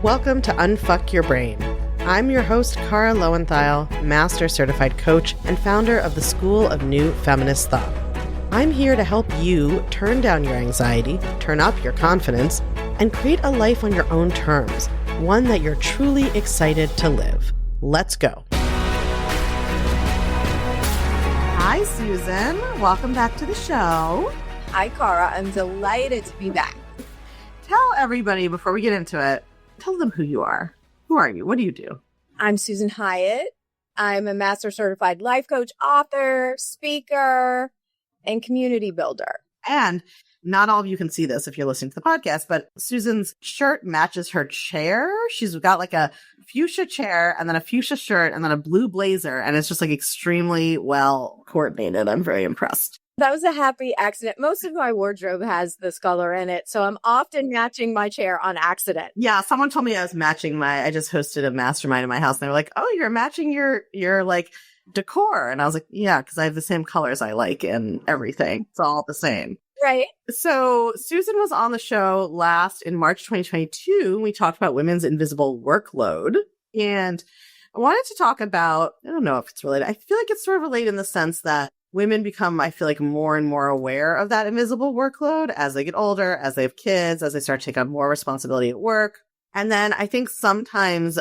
Welcome to Unfuck Your Brain. I'm your host, Cara Lowenthal, Master Certified Coach and founder of the School of New Feminist Thought. I'm here to help you turn down your anxiety, turn up your confidence, and create a life on your own terms, one that you're truly excited to live. Let's go. Hi, Susan. Welcome back to the show. Hi, Cara. I'm delighted to be back. Tell everybody, before we get into it, tell them who you are. Who are you? What do you do? I'm Susan Hyatt. I'm a Master Certified Life Coach, author, speaker, and community builder. And not all of you can see this if you're listening to the podcast, but Susan's shirt matches her chair. She's got like a fuchsia chair and then a fuchsia shirt and then a blue blazer. And it's just like extremely well coordinated. I'm very impressed. That was a happy accident. Most of my wardrobe has this color in it, so I'm often matching my chair on accident. Yeah, someone told me I was matching I just hosted a mastermind in my house, and they were like, oh, you're matching your like decor. And I was like, yeah, because I have the same colors I like and everything. It's all the same. Right. So Susan was on the show last in March 2022. We talked about women's invisible workload. And I wanted to talk about, I don't know if it's related. I feel like it's sort of related in the sense that women become, I feel like, more and more aware of that invisible workload as they get older, as they have kids, as they start to take on more responsibility at work. And then I think sometimes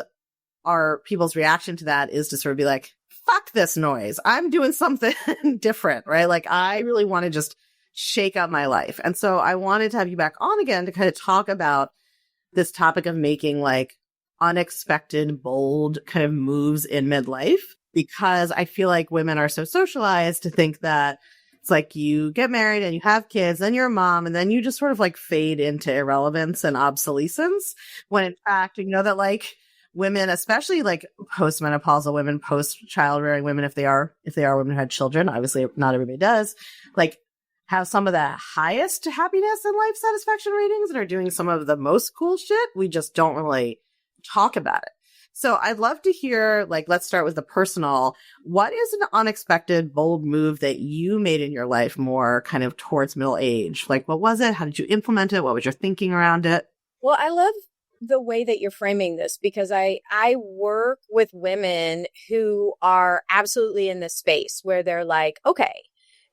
our people's reaction to that is to sort of be like, fuck this noise. I'm doing something different, right? Like, I really want to just shake up my life. And so I wanted to have you back on again to kind of talk about this topic of making like unexpected, bold kind of moves in midlife, because I feel like women are so socialized to think that it's like you get married and you have kids, then you're a mom, and then you just sort of like fade into irrelevance and obsolescence. When in fact, you know that like women, especially like postmenopausal women, post-childbearing women, if they are women who had children, obviously not everybody does, like have some of the highest happiness and life satisfaction ratings and are doing some of the most cool shit. We just don't really talk about it. So I'd love to hear, like, let's start with the personal. What is an unexpected, bold move that you made in your life more kind of towards middle age? Like, what was it? How did you implement it? What was your thinking around it? Well, I love the way that you're framing this, because I work with women who are absolutely in this space where they're like, okay,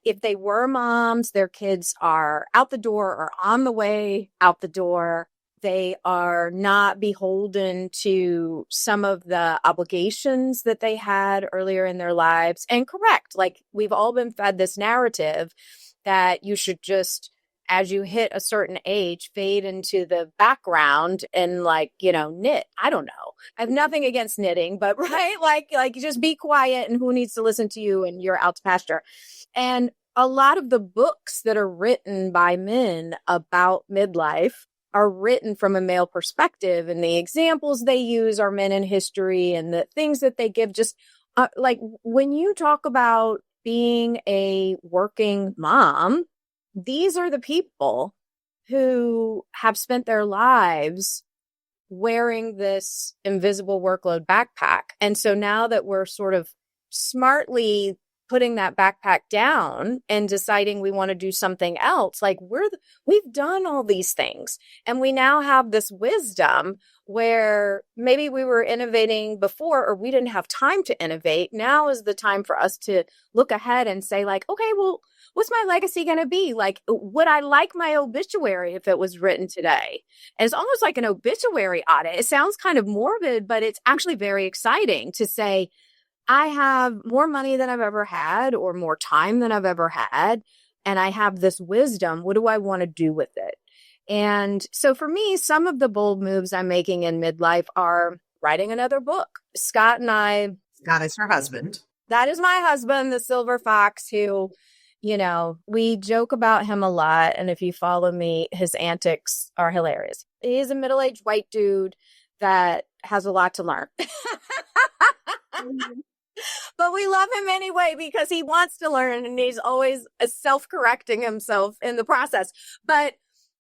if they were moms, their kids are out the door or on the way out the door. They are not beholden to some of the obligations that they had earlier in their lives. And correct, like we've all been fed this narrative that you should just, as you hit a certain age, fade into the background and like, knit. I don't know. I have nothing against knitting, but right, like just be quiet and who needs to listen to you and you're out to pasture. And a lot of the books that are written by men about midlife are written from a male perspective, and the examples they use are men in history, and the things that they give just like when you talk about being a working mom, these are the people who have spent their lives wearing this invisible workload backpack. And so now that we're sort of smartly putting that backpack down and deciding we want to do something else, like we've done all these things and we now have this wisdom where maybe we were innovating before or we didn't have time to innovate. Now is the time for us to look ahead and say like, okay, well, what's my legacy going to be? Like, would I like my obituary if it was written today? And it's almost like an obituary audit. It sounds kind of morbid, but it's actually very exciting to say, I have more money than I've ever had or more time than I've ever had. And I have this wisdom. What do I want to do with it? And so for me, some of the bold moves I'm making in midlife are writing another book. Scott is her husband. That is my husband, the silver fox, who, we joke about him a lot. And if you follow me, his antics are hilarious. He's a middle-aged white dude that has a lot to learn. But we love him anyway because he wants to learn and he's always self-correcting himself in the process. But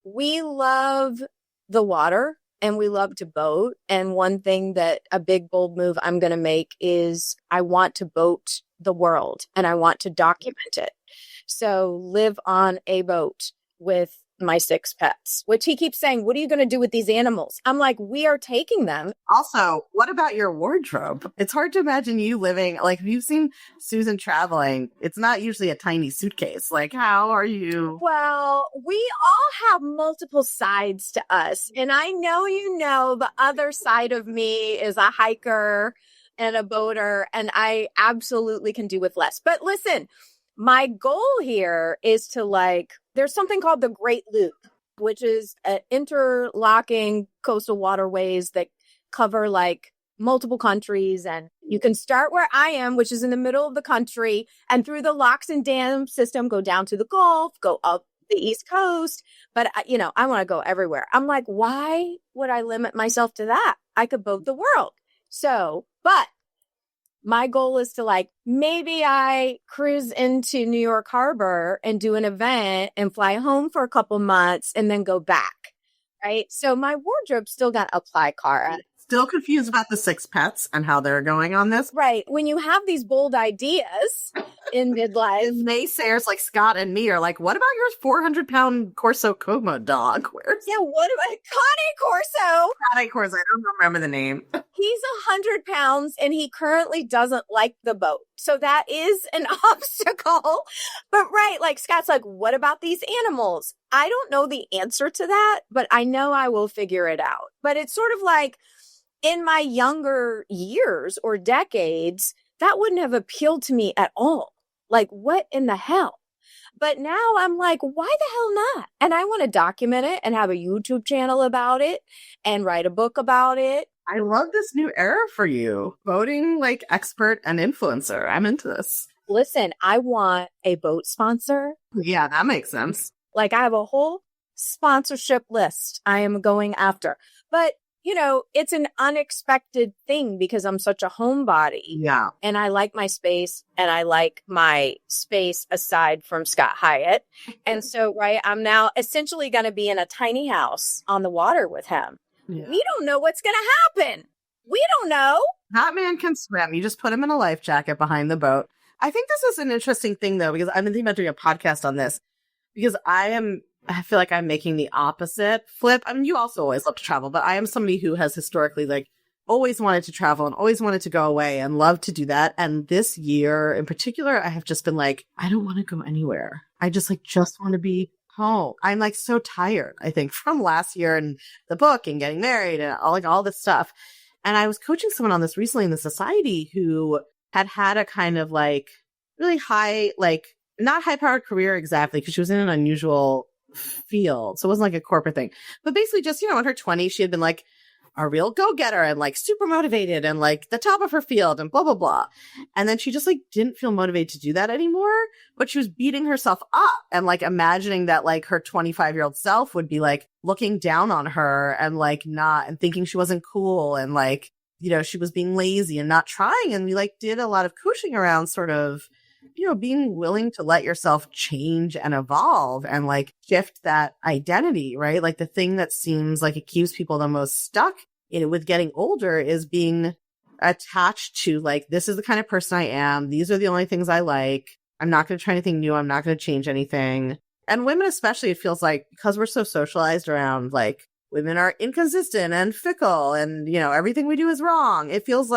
we love the water and we love to boat. And one thing that a big, bold move I'm going to make is I want to boat the world and I want to document it. So live on a boat with my 6 pets, which he keeps saying, what are you going to do with these animals? I'm like, we are taking them. Also, what about your wardrobe? It's hard to imagine you living, like, if you've seen Susan traveling, it's not usually a tiny suitcase. Like, how are you? Well, we all have multiple sides to us. And I know, the other side of me is a hiker and a boater, and I absolutely can do with less. But listen, my goal here is to there's something called the Great Loop, which is interlocking coastal waterways that cover multiple countries. And you can start where I am, which is in the middle of the country, and through the locks and dam system, go down to the Gulf, go up the East Coast. But, I want to go everywhere. I'm like, why would I limit myself to that? I could boat the world. So, but my goal is to maybe I cruise into New York Harbor and do an event and fly home for a couple months and then go back. Right. So my wardrobe's still got to apply, Cara. Still confused about the 6 pets and how they're going on this. Right. When you have these bold ideas in midlife. Naysayers like Scott and me are like, what about your 400-pound Corso Como dog? Where's what about Connie Corso? Connie Corso? I don't remember the name. He's 100 pounds and he currently doesn't like the boat. So that is an obstacle. But right, Scott's like, what about these animals? I don't know the answer to that, but I know I will figure it out. But it's sort of in my younger years or decades, that wouldn't have appealed to me at all. What in the hell? But now I'm like, why the hell not? And I want to document it and have a YouTube channel about it and write a book about it. I love this new era for you. Boating expert and influencer. I'm into this. Listen, I want a boat sponsor. Yeah, that makes sense. I have a whole sponsorship list I am going after. But it's an unexpected thing because I'm such a homebody. Yeah. And I like my space, and I like my space aside from Scott Hyatt. And so, right, I'm now essentially going to be in a tiny house on the water with him. Yeah. We don't know what's going to happen. We don't know. That man can swim. You just put him in a life jacket behind the boat. I think this is an interesting thing, though, because I've been thinking about doing a podcast on this because I feel like I'm making the opposite flip. I mean, you also always love to travel, but I am somebody who has historically always wanted to travel and always wanted to go away and love to do that. And this year in particular, I have just been I don't want to go anywhere. I just want to be home. I'm so tired, I think, from last year and the book and getting married and all this stuff. And I was coaching someone on this recently in the society who had a kind of really high, not high powered career exactly, because she was in an unusual field. So it wasn't a corporate thing, but basically just, in her 20s, she had been a real go-getter and super motivated and the top of her field and blah, blah, blah. And then she just didn't feel motivated to do that anymore, but she was beating herself up and imagining that her 25-year-old self would be looking down on her and not, and thinking she wasn't cool and she was being lazy and not trying. And we did a lot of coaching around sort of, being willing to let yourself change and evolve and shift that identity, right? The thing that seems it keeps people the most stuck with getting older is being attached to this is the kind of person I am. These are the only things I like. I'm not going to try anything new. I'm not going to change anything. And women especially, it feels because we're so socialized around women are inconsistent and fickle and, everything we do is wrong. It feels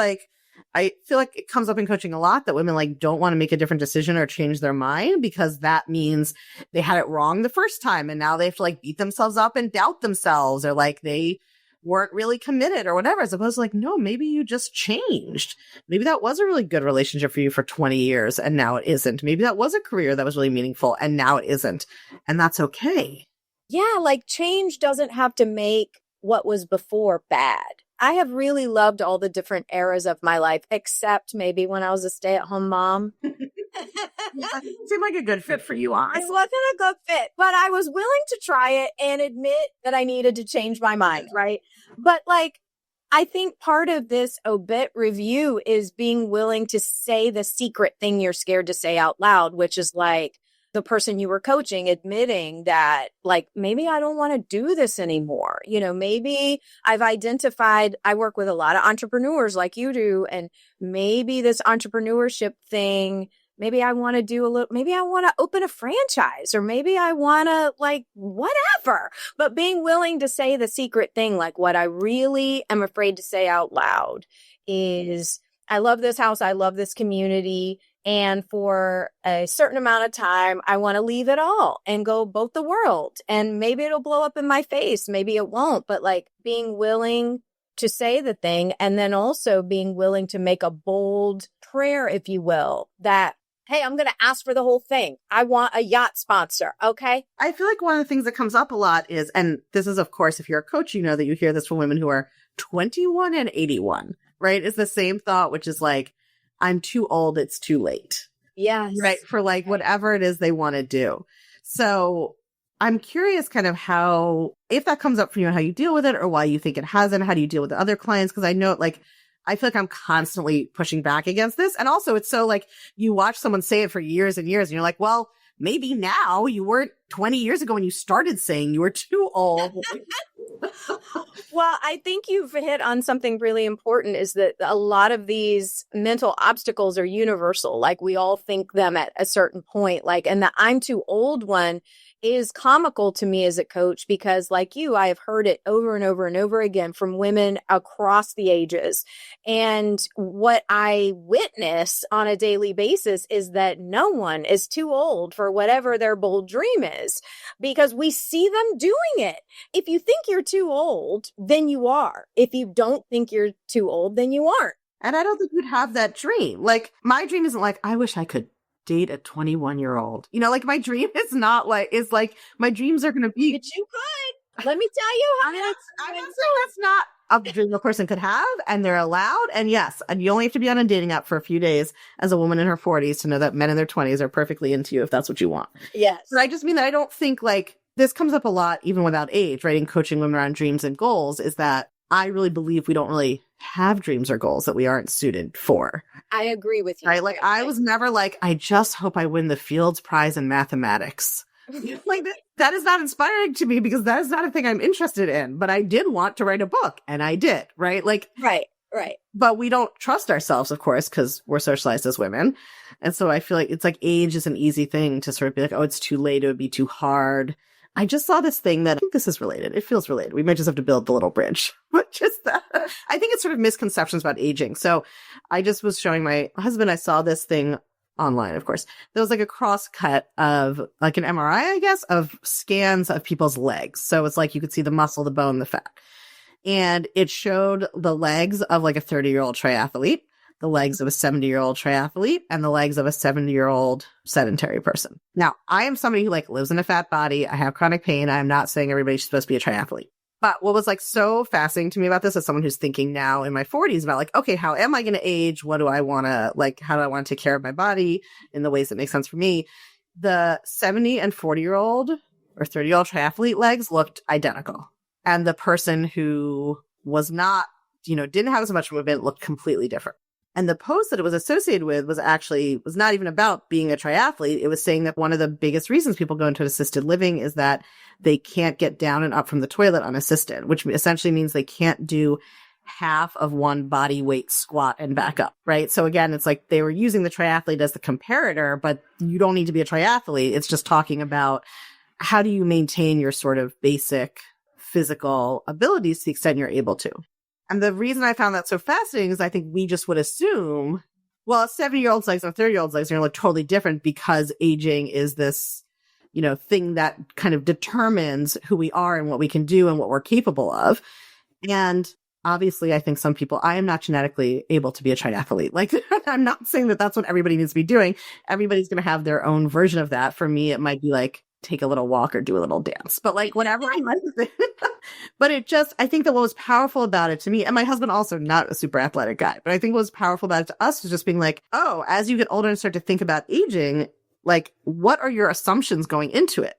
I feel it comes up in coaching a lot that women don't want to make a different decision or change their mind because that means they had it wrong the first time and now they have to beat themselves up and doubt themselves or they weren't really committed or whatever, as opposed to no, maybe you just changed. Maybe that was a really good relationship for you for 20 years and now it isn't. Maybe that was a career that was really meaningful and now it isn't. And that's okay. Yeah, change doesn't have to make what was before bad. I have really loved all the different eras of my life, except maybe when I was a stay-at-home mom. It seemed like a good fit for you, honestly. It wasn't a good fit, but I was willing to try it and admit that I needed to change my mind, right? But I think part of this obit review is being willing to say the secret thing you're scared to say out loud, which is the person you were coaching admitting that maybe I don't want to do this anymore. Maybe I've identified, I work with a lot of entrepreneurs like you do, and maybe this entrepreneurship thing maybe I want to do maybe I want to open a franchise, or maybe I want to like whatever. But being willing to say the secret thing, like what I really am afraid to say out loud is, I love this house. I love this community. And for a certain amount of time, I want to leave it all and go both the world. And maybe it'll blow up in my face. Maybe it won't. But like being willing to say the thing, and then also being willing to make a bold prayer, if you will, that, hey, I'm going to ask for the whole thing. I want a yacht sponsor. Okay. I feel like one of the things that comes up a lot is, and this is, of course, if you're a coach, you know that you hear this from women who are 21 and 81, right? Is the same thought, which is like, I'm too old, it's too late. Yes. Right. For like whatever it is they want to do. So I'm curious kind of how, if that comes up for you and how you deal with it, or why you think it hasn't, how do you deal with the other clients? Because I know like, I feel like I'm constantly pushing back against this. And also it's so like you watch someone say it for years and years and you're like, well, maybe now, you weren't 20 years ago when you started saying you were too old. Well, I think you've hit on something really important, is that a lot of these mental obstacles are universal. Like we all think them at a certain point, like, and the I'm too old one is comical to me as a coach, because like you, I have heard it over and over and over again from women across the ages. And what I witness on a daily basis is that no one is too old for whatever their bold dream is, because we see them doing it. If you think you're too old, then you are. If you don't think you're too old, then you aren't. And I don't think you'd have that dream. Like my dream isn't like, I wish I could date a 21-year-old. You know, like my dream is not like, is like, my dreams are going to be. But you could. Let me tell you how. I'm not saying that's not a dream a person could have, and they're allowed. And yes, and you only have to be on a dating app for a few days as a woman in her 40s to know that men in their 20s are perfectly into you if that's what you want. Yes. But I just mean that I don't think like, this comes up a lot even without age, right? In coaching women around dreams and goals, is that I really believe we don't really have dreams or goals that we aren't suited for. I agree with you. Right? Like I was never like, I just hope I win the Fields Prize in mathematics. Like that is not inspiring to me, because that is not a thing I'm interested in. But I did want to write a book, and I did, right? Like, right. But we don't trust ourselves, of course, because we're socialized as women. And so I feel like it's like age is an easy thing to sort of be like, oh, it's too late. It would be too hard. I just saw this thing that I think this is related. It feels related. We might just have to build the little bridge. But just that, I think it's sort of misconceptions about aging. So I just was showing my husband, I saw this thing online, of course. There was like a cross cut of like an MRI, I guess, of scans of people's legs. So it's like you could see the muscle, the bone, the fat. And it showed the legs of like a 30-year-old triathlete, the legs of a 70-year-old triathlete, and the legs of a 70-year-old sedentary person. Now, I am somebody who like lives in a fat body. I have chronic pain. I'm not saying everybody's supposed to be a triathlete. But what was like so fascinating to me about this as someone who's thinking now in my 40s about like, okay, how am I going to age? What do I want to like, how do I want to take care of my body in the ways that make sense for me? The 70 and 40-year-old or 30-year-old triathlete legs looked identical. And the person who was not, didn't have as much movement looked completely different. And the post that it was associated with was not even about being a triathlete. It was saying that one of the biggest reasons people go into assisted living is that they can't get down and up from the toilet unassisted, which essentially means they can't do half of one body weight squat and back up, right? So again, it's like they were using the triathlete as the comparator, but you don't need to be a triathlete. It's just talking about how do you maintain your sort of basic physical abilities to the extent you're able to. And the reason I found that so fascinating is I think we just would assume, well, a 70-year-old's legs and a 30-year-old's legs are going to look totally different because aging is this, thing that kind of determines who we are and what we can do and what we're capable of. And obviously, I think some people, I am not genetically able to be a triathlete. Like, I'm not saying that that's what everybody needs to be doing. Everybody's going to have their own version of that. For me, it might be like, take a little walk or do a little dance, but like whatever I might do. But I think that what was powerful about it to me, and my husband also not a super athletic guy, but I think what was powerful about it to us was just being like, oh, as you get older and start to think about aging, like what are your assumptions going into it?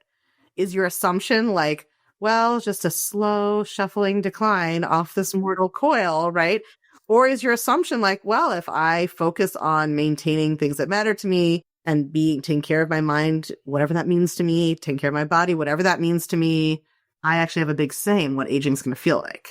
Is your assumption like, well, just a slow shuffling decline off this mortal coil, right? Or is your assumption like, well, if I focus on maintaining things that matter to me, and taking care of my mind, whatever that means to me, taking care of my body, whatever that means to me, I actually have a big say in what aging is going to feel like.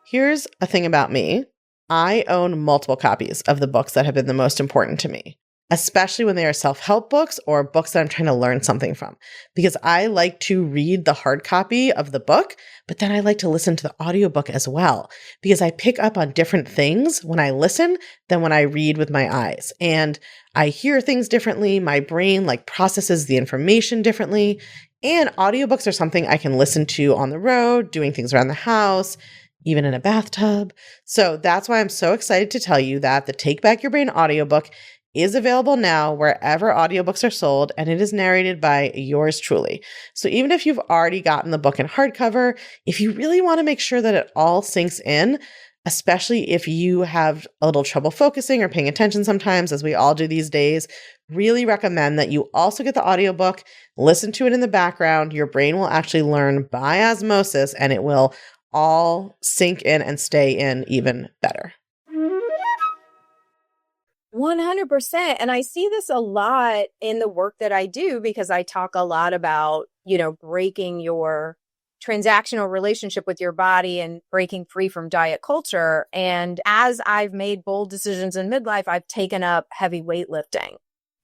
Here's a thing about me. I own multiple copies of the books that have been the most important to me. especially when they are self-help books or books that I'm trying to learn something from, because I like to read the hard copy of the book, but then I like to listen to the audiobook as well, because I pick up on different things when I listen than when I read with my eyes. And I hear things differently. My brain like processes the information differently. And audiobooks are something I can listen to on the road, doing things around the house, even in a bathtub. So that's why I'm so excited to tell you that the Take Back Your Brain audiobook is available now wherever audiobooks are sold, and it is narrated by yours truly. So even if you've already gotten the book in hardcover, if you really want to make sure that it all sinks in, especially if you have a little trouble focusing or paying attention sometimes, as we all do these days, really recommend that you also get the audiobook, listen to it in the background. Your brain will actually learn by osmosis, and it will all sink in and stay in even better. 100%. And I see this a lot in the work that I do, because I talk a lot about, breaking your transactional relationship with your body and breaking free from diet culture. And as I've made bold decisions in midlife, I've taken up heavy weightlifting.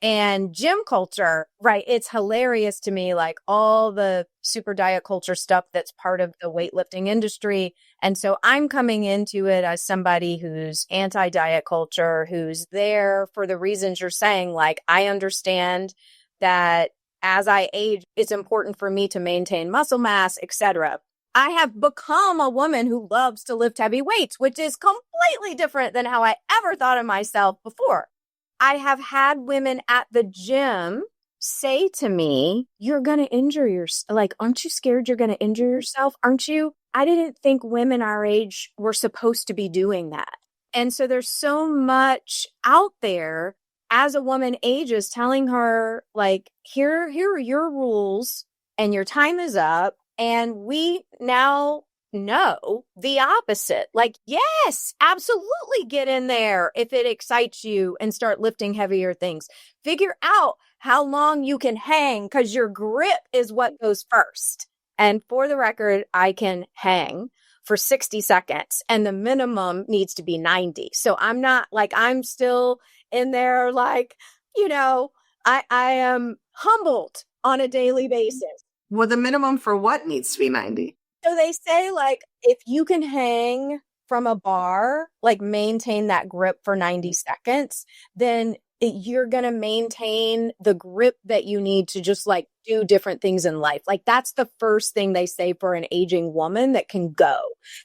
And gym culture, right? It's hilarious to me, like all the super diet culture stuff that's part of the weightlifting industry. And so I'm coming into it as somebody who's anti-diet culture, who's there for the reasons you're saying. Like, I understand that as I age, it's important for me to maintain muscle mass, etc. I have become a woman who loves to lift heavy weights, which is completely different than how I ever thought of myself before. I have had women at the gym say to me, you're going to injure yourself. Like, aren't you scared you're going to injure yourself? Aren't you? I didn't think women our age were supposed to be doing that. And so there's so much out there as a woman ages, telling her, like, here are your rules and your time is up. And we now know the opposite. Like, yes, absolutely get in there if it excites you and start lifting heavier things. Figure out how long you can hang, because your grip is what goes first. And for the record, I can hang for 60 seconds and the minimum needs to be 90. So I'm not like, I'm still in there, like, I am humbled on a daily basis. Well, the minimum for what needs to be 90? So they say, like, if you can hang from a bar, like maintain that grip for 90 seconds, then you're going to maintain the grip that you need to just like do different things in life. Like, that's the first thing they say for an aging woman that can go,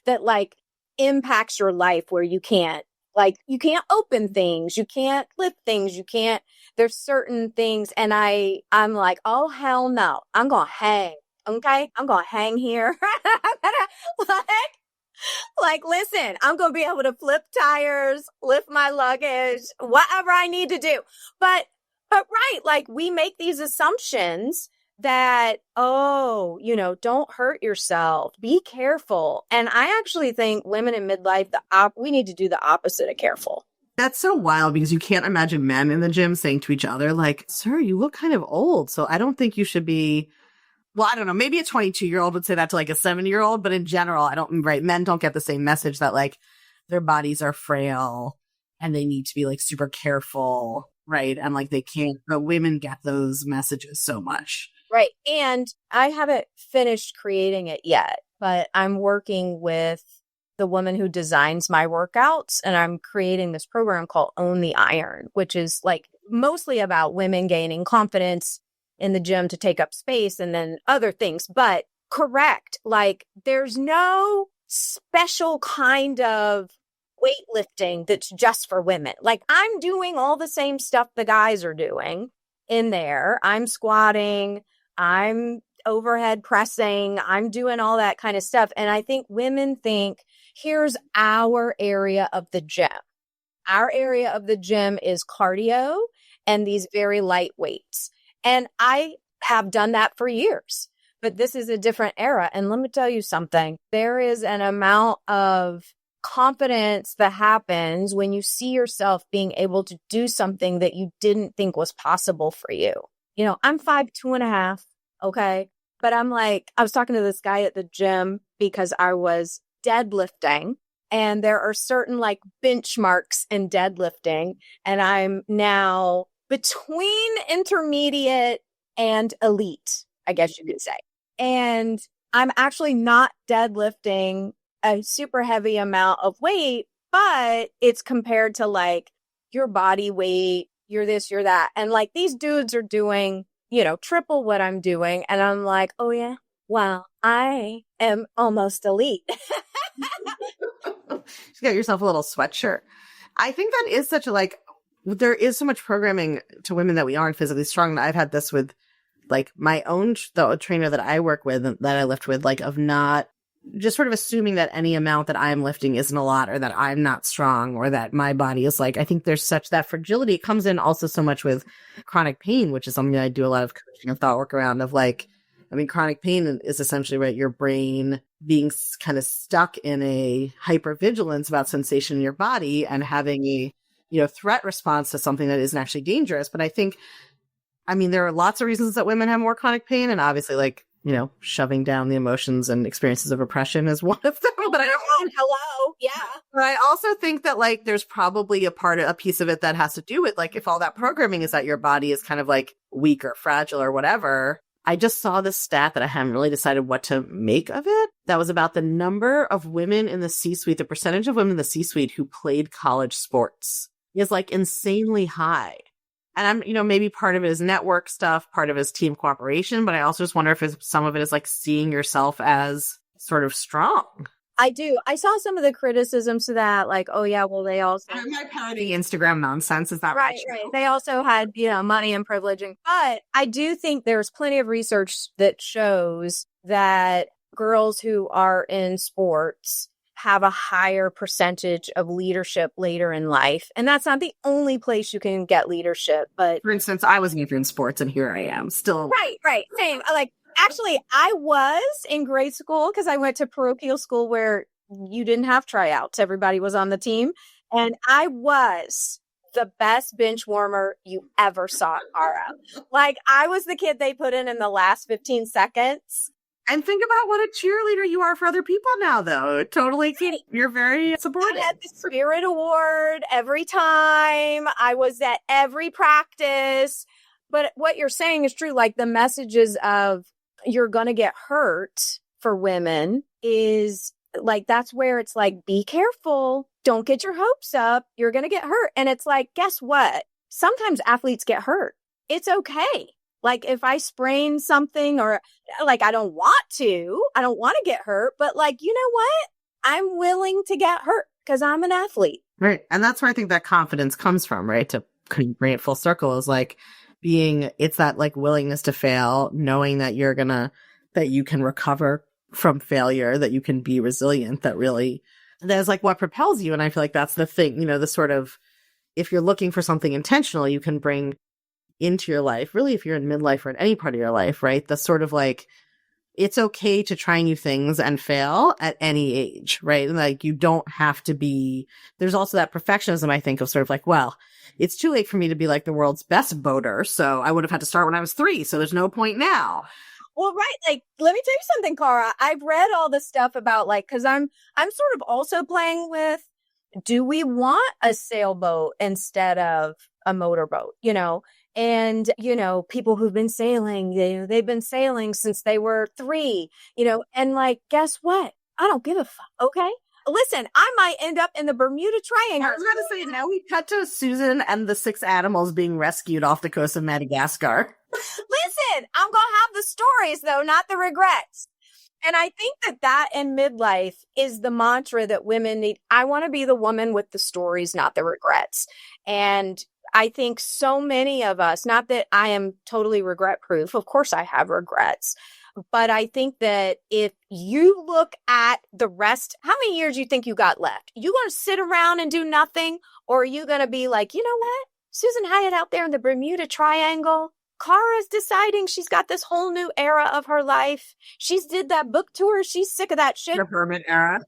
that like impacts your life, where you can't open things, you can't lift things, there's certain things. And I'm like, oh, hell no, I'm going to hang. Okay, I'm going to hang here. like, listen, I'm going to be able to flip tires, lift my luggage, whatever I need to do. But right, like, we make these assumptions that, don't hurt yourself, be careful. And I actually think women in midlife, we need to do the opposite of careful. That's so wild, because you can't imagine men in the gym saying to each other, like, sir, you look kind of old, so I don't think you should be. Well, I don't know. Maybe a 22-year-old would say that to like a 70-year-old, but in general, men don't get the same message that like their bodies are frail and they need to be like super careful, right? And like they can't, but women get those messages so much. Right. And I haven't finished creating it yet, but I'm working with the woman who designs my workouts, and I'm creating this program called Own the Iron, which is like mostly about women gaining confidence in the gym to take up space and then other things. But correct, like, there's no special kind of weightlifting that's just for women. Like, I'm doing all the same stuff the guys are doing in there. I'm squatting, I'm overhead pressing, I'm doing all that kind of stuff. And I think women think, here's our area of the gym. Our area of the gym is cardio and these very light weights. And I have done that for years, but this is a different era. And let me tell you something. There is an amount of confidence that happens when you see yourself being able to do something that you didn't think was possible for you. I'm 5'2.5". Okay. But I'm like, I was talking to this guy at the gym because I was deadlifting, and there are certain like benchmarks in deadlifting. And I'm now between intermediate and elite, I guess you could say. And I'm actually not deadlifting a super heavy amount of weight, but it's compared to like your body weight, you're this, you're that. And like these dudes are doing, triple what I'm doing. And I'm like, oh yeah, wow, I am almost elite. You got yourself a little sweatshirt. I think that is such a there is so much programming to women that we aren't physically strong. I've had this with like my own the trainer that I work with, that I lift with, like of not just sort of assuming that any amount that I'm lifting isn't a lot, or that I'm not strong, or that my body is like, I think there's such that fragility. It comes in also so much with chronic pain, which is something that I do a lot of coaching and thought work around of like, I mean, chronic pain is essentially, right, your brain being kind of stuck in a hypervigilance about sensation in your body and having a, threat response to something that isn't actually dangerous. But I think, I mean, there are lots of reasons that women have more chronic pain, and obviously like, shoving down the emotions and experiences of oppression is one of them. But I don't know. Hello. Yeah. But I also think that like there's probably a piece of it that has to do with like if all that programming is that your body is kind of like weak or fragile or whatever. I just saw this stat that I haven't really decided what to make of it. That was about the number of women in the C-suite, the percentage of women in the C-suite who played college sports is like insanely high. And I'm, maybe part of it is network stuff, part of it is team cooperation, but I also just wonder if some of it is like seeing yourself as sort of strong. I do. I saw some of the criticisms to that, like, oh yeah, well they also my parody Instagram nonsense. Is that right? They also had, money and privileging. But I do think there's plenty of research that shows that girls who are in sports have a higher percentage of leadership later in life. And that's not the only place you can get leadership. But for instance, I wasn't even in sports and here I am still. Right. Same. Actually, I was in grade school because I went to parochial school where you didn't have tryouts. Everybody was on the team. And I was the best bench warmer you ever saw, Cara. Like, I was the kid they put in the last 15 seconds. And think about what a cheerleader you are for other people now, though. Totally. You're very supportive. I had the Spirit Award every time. I was at every practice. But what you're saying is true. Like the messages of you're going to get hurt for women is like, that's where it's like, be careful. Don't get your hopes up. You're going to get hurt. And it's like, guess what? Sometimes athletes get hurt. It's okay. Like if I sprain something or like, I don't want to get hurt, but like, you know what? I'm willing to get hurt because I'm an athlete. Right. And that's where I think that confidence comes from, right? To bring it full circle is like it's that like willingness to fail, knowing that that you can recover from failure, that you can be resilient, that is like what propels you. And I feel like that's the thing, the sort of, if you're looking for something intentional, you can bring into your life, really, if you're in midlife or in any part of your life, right? The sort of like, it's okay to try new things and fail at any age, right? And like, you don't have to be, there's also that perfectionism, I think, of sort of like, well, it's too late for me to be like the world's best boater. So I would have had to start when I was 3. So there's no point now. Well, right. Like, let me tell you something, Cara. I've read all this stuff about like, cause I'm sort of also playing with, do we want a sailboat instead of a motorboat, And, people who've been sailing, they've been sailing since they were 3, and like, guess what? I don't give a fuck. Okay. Listen, I might end up in the Bermuda Triangle. I was going to say, now we cut to Susan and the 6 animals being rescued off the coast of Madagascar. Listen, I'm going to have the stories though, not the regrets. And I think that in midlife is the mantra that women need. I want to be the woman with the stories, not the regrets. And I think so many of us, not that I am totally regret proof. Of course I have regrets, but I think that if you look at the rest, how many years do you think you got left? You going to sit around and do nothing? Or are you going to be like, you know what? Susan Hyatt out there in the Bermuda Triangle, Cara's deciding she's got this whole new era of her life. She's did that book tour. She's sick of that shit. The hermit era.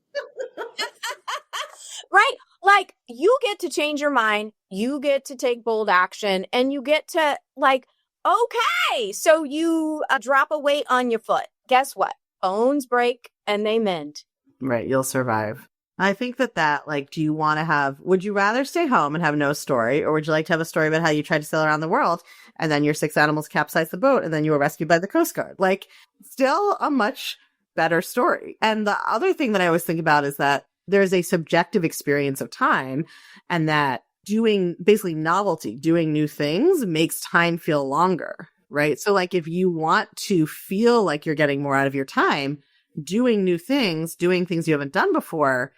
Right? Like, you get to change your mind. You get to take bold action, and you get to like, okay, so you drop a weight on your foot. Guess what? Bones break and they mend. Right. You'll survive. I think that like, do you want to would you rather stay home and have no story, or would you like to have a story about how you tried to sail around the world and then your 6 animals capsized the boat and then you were rescued by the Coast Guard? Like, still a much better story. And the other thing that I always think about is that there's a subjective experience of time, and that doing basically novelty, doing new things makes time feel longer, right? So like, if you want to feel like you're getting more out of your time, doing new things, doing things you haven't done before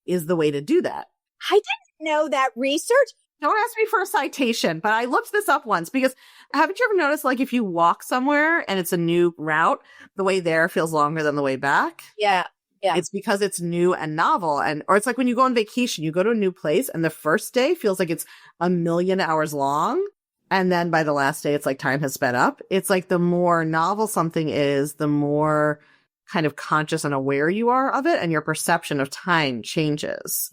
is the way to do that. I didn't know that research. Don't ask me for a citation, but I looked this up once because haven't you ever noticed, like, if you walk somewhere and it's a new route, the way there feels longer than the way back? Yeah. Yeah. It's because it's new and novel. Or it's like when you go on vacation, you go to a new place and the first day feels like it's 1,000,000 hours long. And then by the last day, it's like time has sped up. It's like the more novel something is, the more kind of conscious and aware you are of it, and your perception of time changes.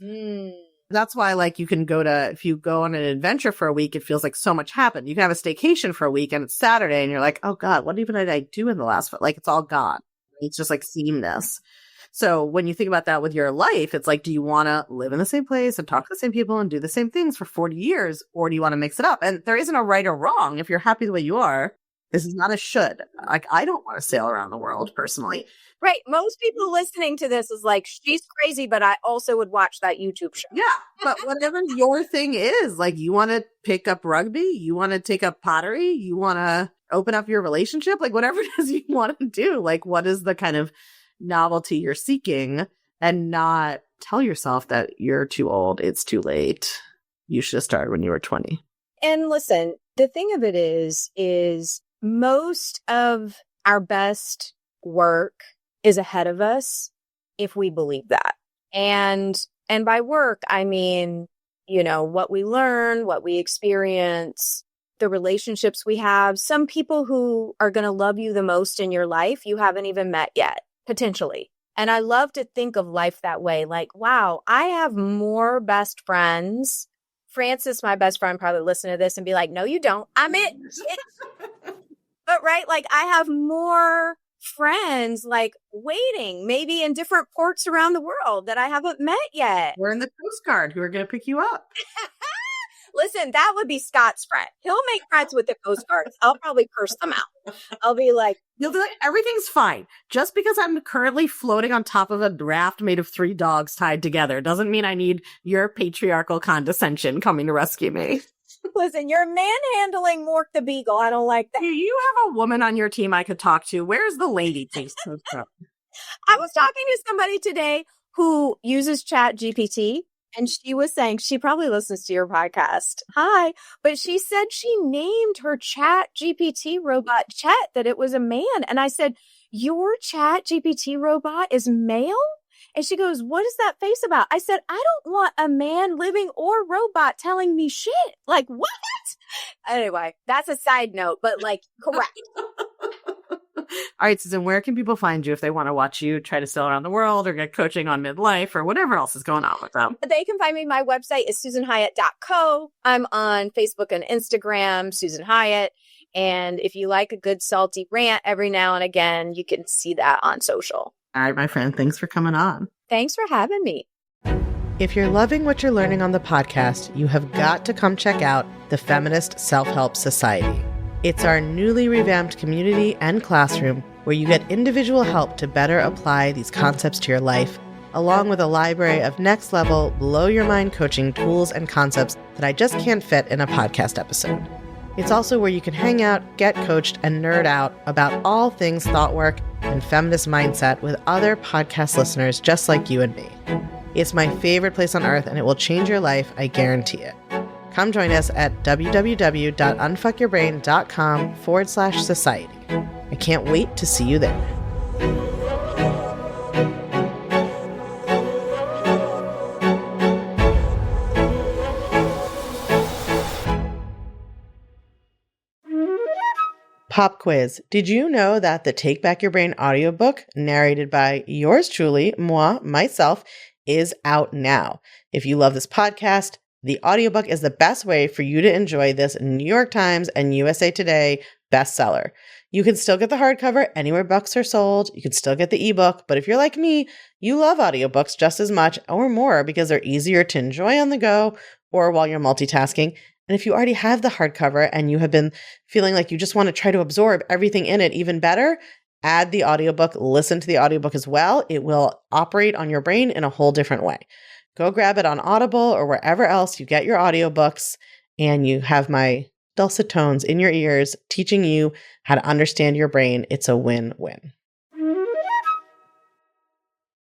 That's why, like, if you go on an adventure for a week, it feels like so much happened. You can have a staycation for a week and it's Saturday and you're like, oh God, what even did I do in the last, like, it's all gone. It's just like sameness. So when you think about that with your life, it's like, do you want to live in the same place and talk to the same people and do the same things for 40 years? Or do you want to mix it up? And there isn't a right or wrong. If you're happy the way you are, this is not a should. Like, I don't want to sail around the world personally. Right. Most people listening to this is like, she's crazy, but I also would watch that YouTube show. Yeah. But whatever your thing is, like, you want to pick up rugby, you want to take up pottery, you want to open up your relationship, like whatever it is you want to do, like, what is the kind of novelty you're seeking, and not tell yourself that you're too old, it's too late, you should have started when you were 20. And listen, the thing of it is most of our best work is ahead of us if we believe that. And by work, I mean, you know, what we learn, what we experience, the relationships we have. Some people who are going to love you the most in your life, you haven't even met yet, potentially. And I love to think of life that way. Like, wow, I have more best friends. Francis, my best friend, probably listen to this and be like, no, you don't. I'm it. But right, like, I have more friends like waiting, maybe in different ports around the world that I haven't met yet. We're in the Coast Guard who are going to pick you up. Listen, that would be Scott's friend. He'll make friends with the Coast Guards. I'll probably curse them out. I'll be like, you'll be like, everything's fine. Just because I'm currently floating on top of a raft made of 3 dogs tied together doesn't mean I need your patriarchal condescension coming to rescue me. Listen, you're manhandling Mork the Beagle. I don't like that. Do you have a woman on your team I could talk to? Where's the lady, please? I was talking to somebody today who uses Chat GPT, and she was saying, she probably listens to your podcast. Hi. But she said she named her Chat GPT robot Chet, that it was a man. And I said, your Chat GPT robot is male? And she goes, what is that face about? I said, I don't want a man, living or robot, telling me shit. Like, what? Anyway, that's a side note, but like, correct. All right, Susan, where can people find you if they want to watch you try to sail around the world or get coaching on midlife or whatever else is going on with them? They can find me. My website is susanhyatt.co. I'm on Facebook and Instagram, Susan Hyatt. And if you like a good salty rant every now and again, you can see that on social. All right, my friend, thanks for coming on. Thanks for having me. If you're loving what you're learning on the podcast, you have got to come check out the Feminist Self-Help Society. It's our newly revamped community and classroom where you get individual help to better apply these concepts to your life, along with a library of next-level, blow-your-mind coaching tools and concepts that I just can't fit in a podcast episode. It's also where you can hang out, get coached, and nerd out about all things thought work and feminist mindset with other podcast listeners just like you and me. It's my favorite place on earth, and it will change your life, I guarantee it. Come join us at www.unfuckyourbrain.com/society. I can't wait to see you there. Pop quiz. Did you know that the Take Back Your Brain audiobook, narrated by yours truly, myself, is out now? If you love this podcast, the audiobook is the best way for you to enjoy this New York Times and USA Today bestseller. You can still get the hardcover anywhere books are sold. You can still get the ebook. But if you're like me, you love audiobooks just as much or more because they're easier to enjoy on the go or while you're multitasking. And if you already have the hardcover and you have been feeling like you just want to try to absorb everything in it even better, add the audiobook, listen to the audiobook as well. It will operate on your brain in a whole different way. Go grab it on Audible or wherever else you get your audiobooks, and you have my dulcet tones in your ears teaching you how to understand your brain. It's a win-win.